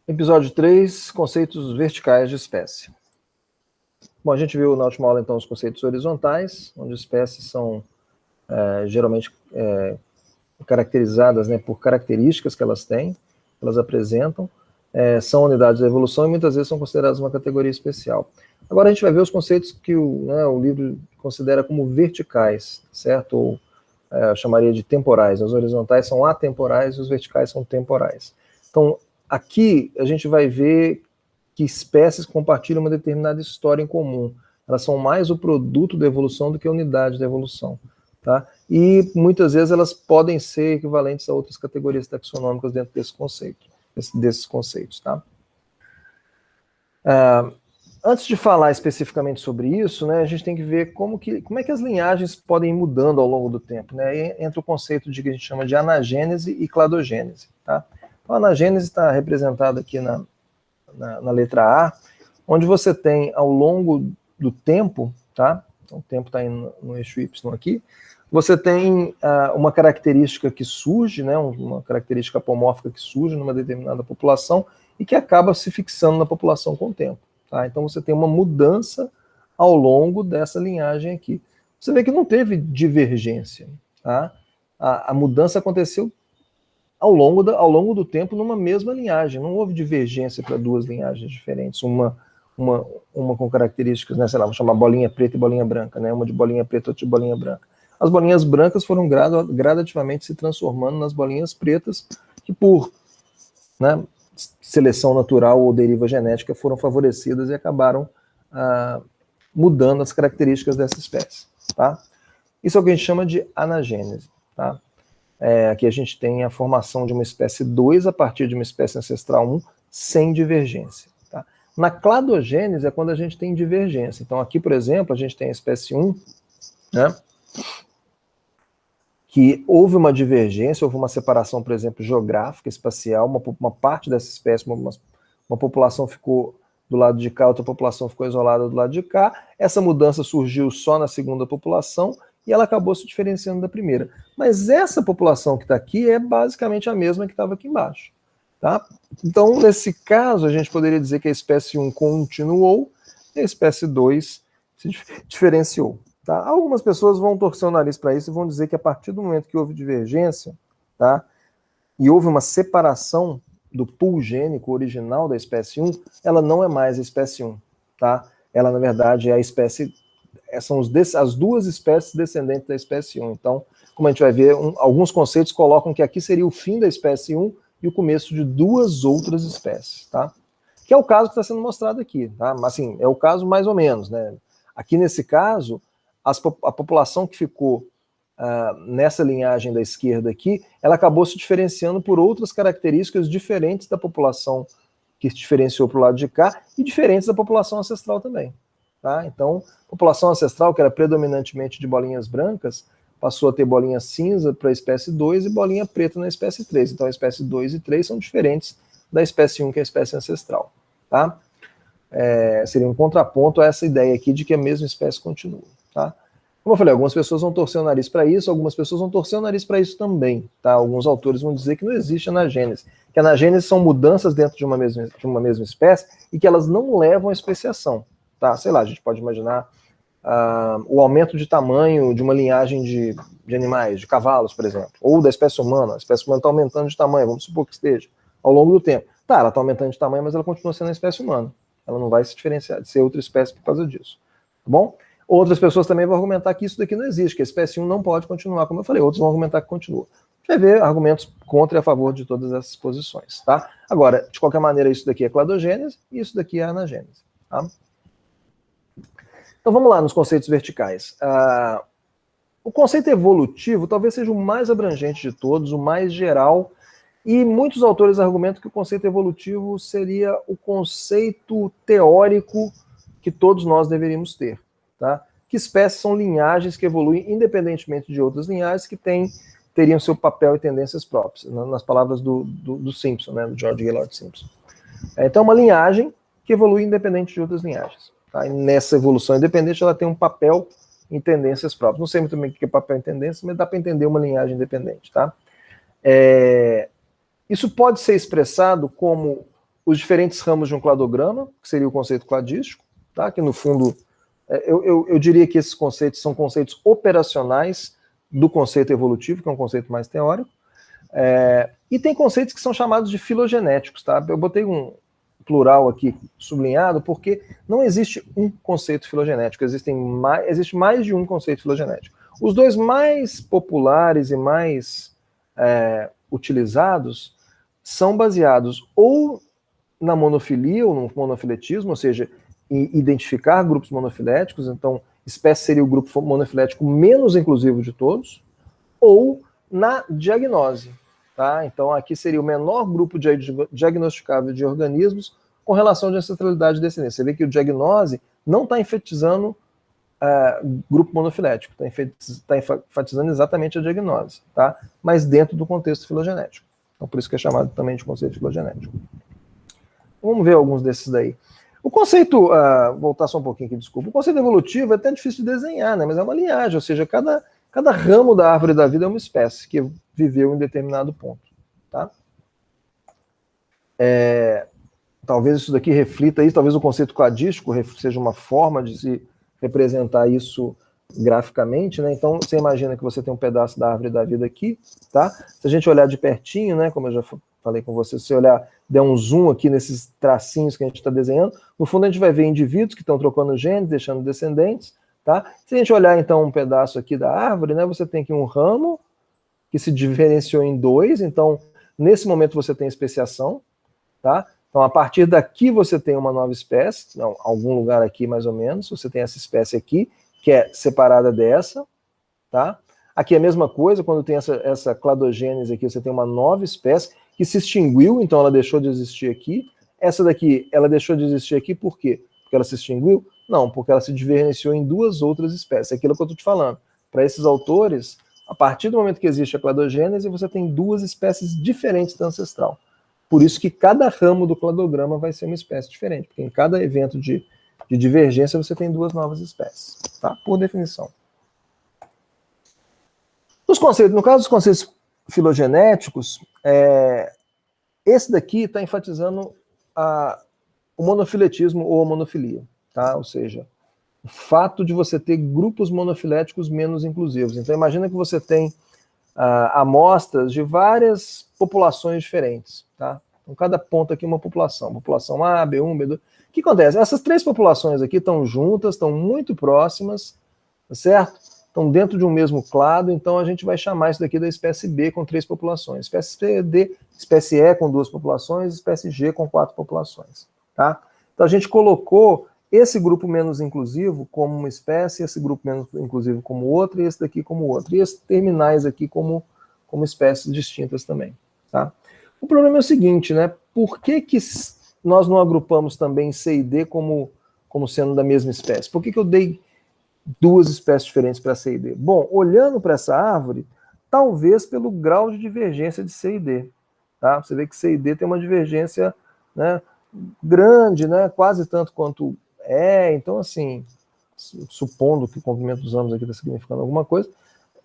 Episódio 3, conceitos verticais de espécie. Bom, a gente viu na última aula, então, os conceitos horizontais, onde espécies são geralmente caracterizadas, né, por características que elas têm, elas apresentam, são unidades da evolução e muitas vezes são consideradas uma categoria especial. Agora a gente vai ver os conceitos que o livro considera como verticais, certo? Ou chamaria de temporais. Os horizontais são atemporais e os verticais são temporais. Então, aqui a gente vai ver que espécies compartilham uma determinada história em comum. Elas são mais o produto da evolução do que a unidade da evolução. Tá? E muitas vezes elas podem ser equivalentes a outras categorias taxonômicas dentro desse conceito, desses conceitos. Tá? Antes de falar especificamente sobre isso, né, a gente tem que ver como é que as linhagens podem ir mudando ao longo do tempo. Né? Entra o conceito de que a gente chama de anagênese e cladogênese. Tá? Então, a anagênese está representada aqui na letra A, onde você tem ao longo do tempo, tá? Então, o tempo está no eixo Y aqui, você tem uma característica que surge, né, uma característica apomórfica que surge numa determinada população e que acaba se fixando na população com o tempo. Tá? Então você tem uma mudança ao longo dessa linhagem aqui. Você vê que não teve divergência. Tá? A mudança aconteceu ao longo do tempo numa mesma linhagem. Não houve divergência para duas linhagens diferentes. Uma com características, né, sei lá, vou chamar bolinha preta e bolinha branca, né? Uma de bolinha preta, outra de bolinha branca. As bolinhas brancas foram gradativamente se transformando nas bolinhas pretas, que por seleção natural ou deriva genética foram favorecidas e acabaram mudando as características dessa espécie. Tá? Isso é o que a gente chama de anagênese. Tá? Aqui a gente tem a formação de uma espécie 2 a partir de uma espécie ancestral 1 sem divergência. Tá? Na cladogênese é quando a gente tem divergência. Então aqui, por exemplo, a gente tem a espécie 1, né, que houve uma divergência, houve uma separação, por exemplo, geográfica, espacial, uma parte dessa espécie, uma população ficou do lado de cá, outra população ficou isolada do lado de cá. Essa mudança surgiu só na segunda população e ela acabou se diferenciando da primeira. Mas essa população que está aqui é basicamente a mesma que estava aqui embaixo. Tá? Então, nesse caso, a gente poderia dizer que a espécie 1 continuou e a espécie 2 se diferenciou. Tá? Algumas pessoas vão torcer o nariz para isso e vão dizer que a partir do momento que houve divergência, tá, e houve uma separação do pool gênico original da espécie 1, ela não é mais a espécie 1. Tá? Ela, na verdade, é a espécie... São as duas espécies descendentes da espécie 1. Então, como a gente vai ver, alguns conceitos colocam que aqui seria o fim da espécie 1 e o começo de duas outras espécies. Tá? Que é o caso que está sendo mostrado aqui. Tá? Mas, assim, é o caso mais ou menos. Né? Aqui, nesse caso, a população que ficou nessa linhagem da esquerda aqui, ela acabou se diferenciando por outras características diferentes da população que se diferenciou para o lado de cá e diferentes da população ancestral também. Tá? Então, a população ancestral, que era predominantemente de bolinhas brancas, passou a ter bolinha cinza para a espécie 2 e bolinha preta na espécie 3. Então, a espécie 2 e 3 são diferentes da espécie 1, que é a espécie ancestral. Tá? Seria um contraponto a essa ideia aqui de que a mesma espécie continua. Tá? Como eu falei, algumas pessoas vão torcer o nariz para isso, algumas pessoas vão torcer o nariz para isso também. Tá? Alguns autores vão dizer que não existe anagênese, que anagênese são mudanças dentro de uma mesma espécie e que elas não levam à especiação. Tá? Sei lá, a gente pode imaginar o aumento de tamanho de uma linhagem de animais, de cavalos, por exemplo, ou da espécie humana. A espécie humana está aumentando de tamanho, vamos supor que esteja, ao longo do tempo. Tá, ela está aumentando de tamanho, mas ela continua sendo a espécie humana. Ela não vai se diferenciar de ser outra espécie por causa disso. Tá bom? Outras pessoas também vão argumentar que isso daqui não existe, que a espécie 1 não pode continuar, como eu falei. Outros vão argumentar que continua. Vai ver argumentos contra e a favor de todas essas posições. Tá? Agora, de qualquer maneira, isso daqui é cladogênese e isso daqui é anagênese. Tá? Então vamos lá nos conceitos verticais. O conceito evolutivo talvez seja o mais abrangente de todos, o mais geral, e muitos autores argumentam que o conceito evolutivo seria o conceito teórico que todos nós deveríamos ter. Tá? Que espécies são linhagens que evoluem independentemente de outras linhagens que teriam seu papel e tendências próprias, nas palavras do Simpson, né, do George Gaylord Simpson. Então, uma linhagem que evolui independente de outras linhagens. Tá? E nessa evolução independente, ela tem um papel em tendências próprias. Não sei muito bem o que é papel em tendência, mas dá para entender uma linhagem independente. Tá? Isso pode ser expressado como os diferentes ramos de um cladograma, que seria o conceito cladístico, tá? Que no fundo, eu diria que esses conceitos são conceitos operacionais do conceito evolutivo, que é um conceito mais teórico, e tem conceitos que são chamados de filogenéticos, tá? Eu botei um plural aqui sublinhado, porque não existe um conceito filogenético, existe mais de um conceito filogenético. Os dois mais populares e mais utilizados são baseados ou na monofilia ou no monofiletismo, ou seja, em identificar grupos monofiléticos, então espécie seria o grupo monofilético menos inclusivo de todos, ou na diagnose. Tá? Então aqui seria o menor grupo diagnosticável de organismos com relação de ancestralidade e descendência. Você vê que o diagnose não está enfatizando grupo monofilético, está enfatizando exatamente a diagnose, tá? Mas dentro do contexto filogenético. Então por isso que é chamado também de conceito filogenético. Vamos ver alguns desses daí. O conceito, voltar só um pouquinho aqui, desculpa, o conceito evolutivo é até difícil de desenhar, né? Mas é uma linhagem, ou seja, cada ramo da árvore da vida é uma espécie que viveu em determinado ponto. Tá? Talvez isso daqui reflita isso, talvez o conceito cladístico seja uma forma de se representar isso graficamente, né? Então você imagina que você tem um pedaço da árvore da vida aqui, tá? Se a gente olhar de pertinho, né, como eu já falei com você, se você olhar, der um zoom aqui nesses tracinhos que a gente está desenhando, no fundo a gente vai ver indivíduos que estão trocando genes, deixando descendentes, tá? Se a gente olhar então um pedaço aqui da árvore, né, você tem aqui um ramo que se diferenciou em dois, então nesse momento você tem especiação, tá? Então a partir daqui você tem uma nova espécie, não, algum lugar aqui mais ou menos, você tem essa espécie aqui, que é separada dessa, tá? Aqui é a mesma coisa, quando tem essa cladogênese aqui, você tem uma nova espécie que se extinguiu, então ela deixou de existir aqui. Essa daqui, ela deixou de existir aqui por quê? Porque ela se extinguiu? Não, porque ela se diferenciou em duas outras espécies. É aquilo que eu estou te falando. Para esses autores, a partir do momento que existe a cladogênese, você tem duas espécies diferentes da ancestral. Por isso que cada ramo do cladograma vai ser uma espécie diferente, porque em cada evento de divergência você tem duas novas espécies, tá? Por definição. No caso dos conceitos filogenéticos, esse daqui está enfatizando o monofiletismo ou a monofilia, tá? Ou seja, o fato de você ter grupos monofiléticos menos inclusivos. Então imagina que você tem amostras de várias populações diferentes, tá? Então cada ponto aqui é uma população A, B1, B2. O que acontece? Essas três populações aqui estão juntas, estão muito próximas, tá certo? Estão dentro de um mesmo clado, então a gente vai chamar isso daqui da espécie B com 3 populações. Espécie C, D, espécie E com 2 populações, espécie G com 4 populações. Tá? Então a gente colocou esse grupo menos inclusivo como uma espécie, esse grupo menos inclusivo como outro, e esse daqui como outro. E esses terminais aqui como espécies distintas também. Tá? O problema é o seguinte, né? Por que nós não agrupamos também C e D como sendo da mesma espécie? Por que eu dei duas espécies diferentes para C e D? Bom, olhando para essa árvore, talvez pelo grau de divergência de C e D. Tá? Você vê que C e D tem uma divergência, né, grande, né, quase tanto quanto então assim, supondo que o comprimento dos anos aqui está significando alguma coisa,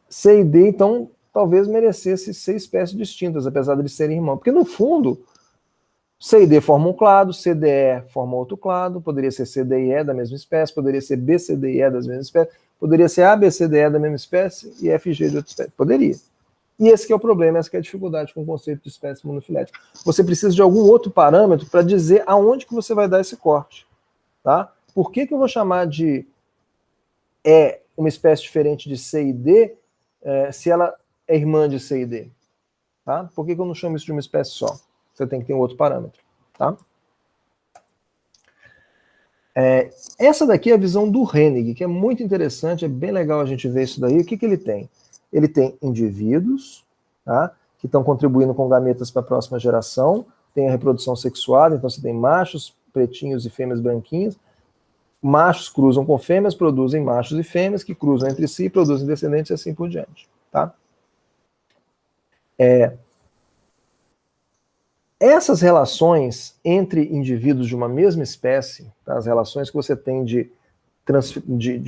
C e D, então, talvez merecesse ser espécies distintas, apesar de eles serem irmãos. Porque, no fundo, C e D formam um clado, CDE forma outro clado, poderia ser CDE da mesma espécie, poderia ser BCDE das mesmas espécies, poderia ser ABCDE da mesma espécie e FG de outra espécie. Poderia. E esse que é o problema, essa que é a dificuldade com o conceito de espécie monofilética. Você precisa de algum outro parâmetro para dizer aonde que você vai dar esse corte. Tá? Por que eu vou chamar de uma espécie diferente de C e D se ela é irmã de C e D? Tá? Por que eu não chamo isso de uma espécie só? Você tem que ter um outro parâmetro. Tá? Essa daqui é a visão do Hennig, que é muito interessante, é bem legal a gente ver isso daí. O que ele tem? Ele tem indivíduos, tá, que estão contribuindo com gametas para a próxima geração, tem a reprodução sexuada, então você tem machos pretinhos e fêmeas branquinhas, machos cruzam com fêmeas, produzem machos e fêmeas, que cruzam entre si, produzem descendentes e assim por diante. Tá? Essas relações entre indivíduos de uma mesma espécie, tá, as relações que você tem de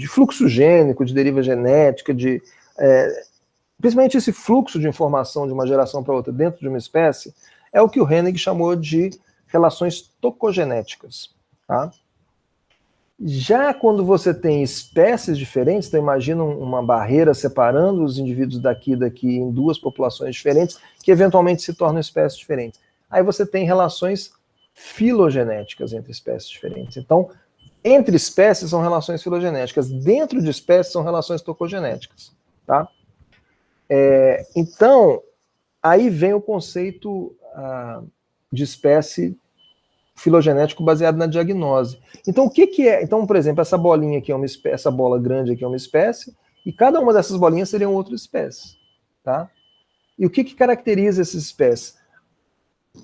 fluxo gênico, de deriva genética, principalmente esse fluxo de informação de uma geração para outra dentro de uma espécie, é o que o Hennig chamou de relações tocogenéticas. Tá? Já quando você tem espécies diferentes, então imagina uma barreira separando os indivíduos daqui e daqui em duas populações diferentes, que eventualmente se tornam espécies diferentes. Aí você tem relações filogenéticas entre espécies diferentes. Então, entre espécies são relações filogenéticas, dentro de espécies são relações tocogenéticas. Tá? Então, aí vem o conceito de espécie filogenético baseado na diagnose. Então, o que é? Então, por exemplo, essa bolinha aqui é uma espécie, essa bola grande aqui é uma espécie, e cada uma dessas bolinhas seriam outra espécie. Tá? E o que caracteriza essas espécies?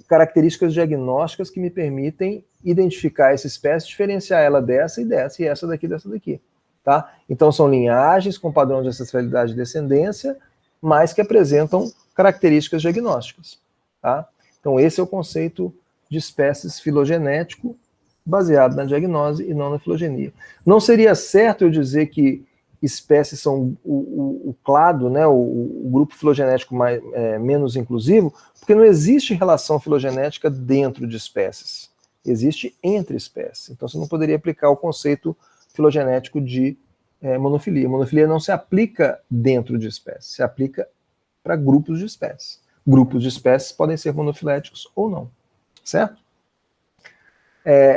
Características diagnósticas que me permitem identificar essa espécie, diferenciar ela dessa e dessa, e essa daqui dessa daqui. Tá? Então, são linhagens com padrão de ancestralidade e descendência, mas que apresentam características diagnósticas. Tá? Então, esse é o conceito de espécies filogenético, baseado na diagnose e não na filogenia. Não seria certo eu dizer que espécies são o clado, né, o grupo filogenético menos inclusivo, porque não existe relação filogenética dentro de espécies. Existe entre espécies. Então você não poderia aplicar o conceito filogenético de monofilia. Monofilia não se aplica dentro de espécies, se aplica para grupos de espécies. Grupos de espécies podem ser monofiléticos ou não. Certo?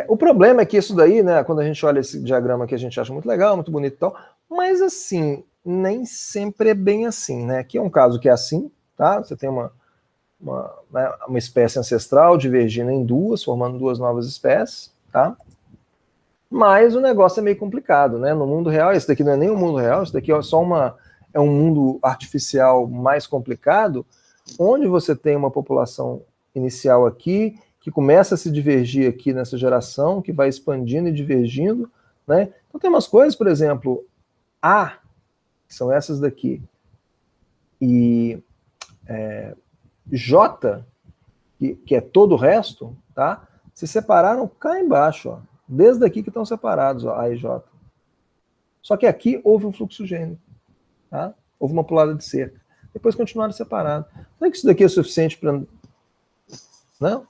O problema é que isso daí, né, quando a gente olha esse diagrama aqui, a gente acha muito legal, muito bonito e tal, mas assim, nem sempre é bem assim, né? Aqui é um caso que é assim, tá? Você tem uma espécie ancestral divergindo em duas, formando duas novas espécies, tá? Mas o negócio é meio complicado, né? No mundo real, esse daqui não é nem um mundo real, isso daqui é só um mundo artificial mais complicado, onde você tem uma população inicial aqui, que começa a se divergir aqui nessa geração, que vai expandindo e divergindo, né? Então tem umas coisas, por exemplo, A, que são essas daqui, e J, que é todo o resto, tá? Se separaram cá embaixo, ó, desde aqui que estão separados, ó, A e J. Só que aqui houve um fluxo gênico, tá? Houve uma pulada de cerca. Depois continuaram separados. Não é que isso daqui é suficiente para... Não?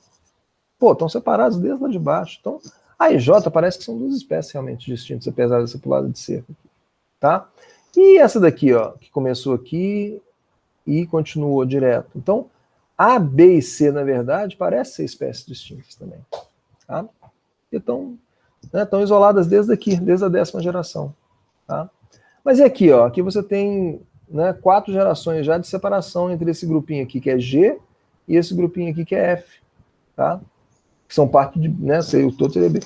Pô, estão separados desde lá de baixo. Então, A e J parece que são duas espécies realmente distintas, apesar dessa pulada de cerca. Tá? E essa daqui, ó, que começou aqui e continuou direto. Então, A, B e C, na verdade, parecem ser espécies distintas também. Tá? E estão isoladas desde aqui, desde a 10ª geração. Tá? Mas e aqui, ó, aqui você tem, né, 4 gerações já de separação entre esse grupinho aqui, que é G, e esse grupinho aqui, que é F. Tá? Que são parte de, né, o todo seria B.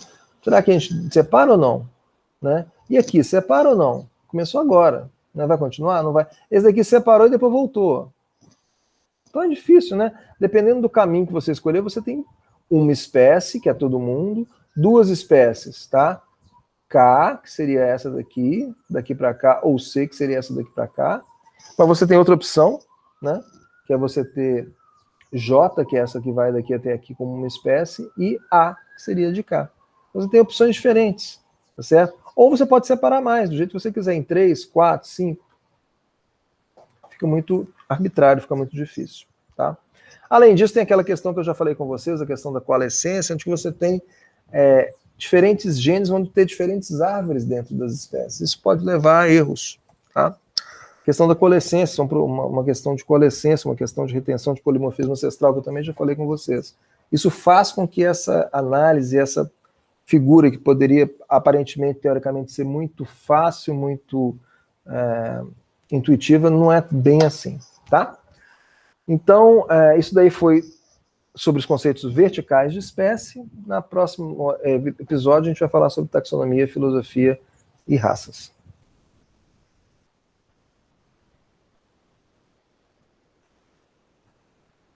Será que a gente separa ou não? Né? E aqui, separa ou não? Começou agora. Né? Vai continuar? Não vai. Esse daqui separou e depois voltou. Então é difícil, né? Dependendo do caminho que você escolher, você tem uma espécie, que é todo mundo, 2 espécies, tá? K, que seria essa daqui para cá, ou C, que seria essa daqui para cá. Mas você tem outra opção, né? Que é você ter J, que é essa que vai daqui até aqui como uma espécie, e A, que seria de cá. Você tem opções diferentes, tá certo? Ou você pode separar mais, do jeito que você quiser, em 3, 4, 5. Fica muito arbitrário, fica muito difícil, tá? Além disso, tem aquela questão que eu já falei com vocês, a questão da coalescência, onde você tem diferentes genes, vão ter diferentes árvores dentro das espécies. Isso pode levar a erros, tá? Questão da coalescência, uma questão de coalescência, uma questão de retenção de polimorfismo ancestral, que eu também já falei com vocês. Isso faz com que essa análise, essa figura que poderia, aparentemente, teoricamente, ser muito fácil, muito intuitiva, não é bem assim, tá? Então, isso daí foi sobre os conceitos verticais de espécie. Na próximo episódio, a gente vai falar sobre taxonomia, filosofia e raças.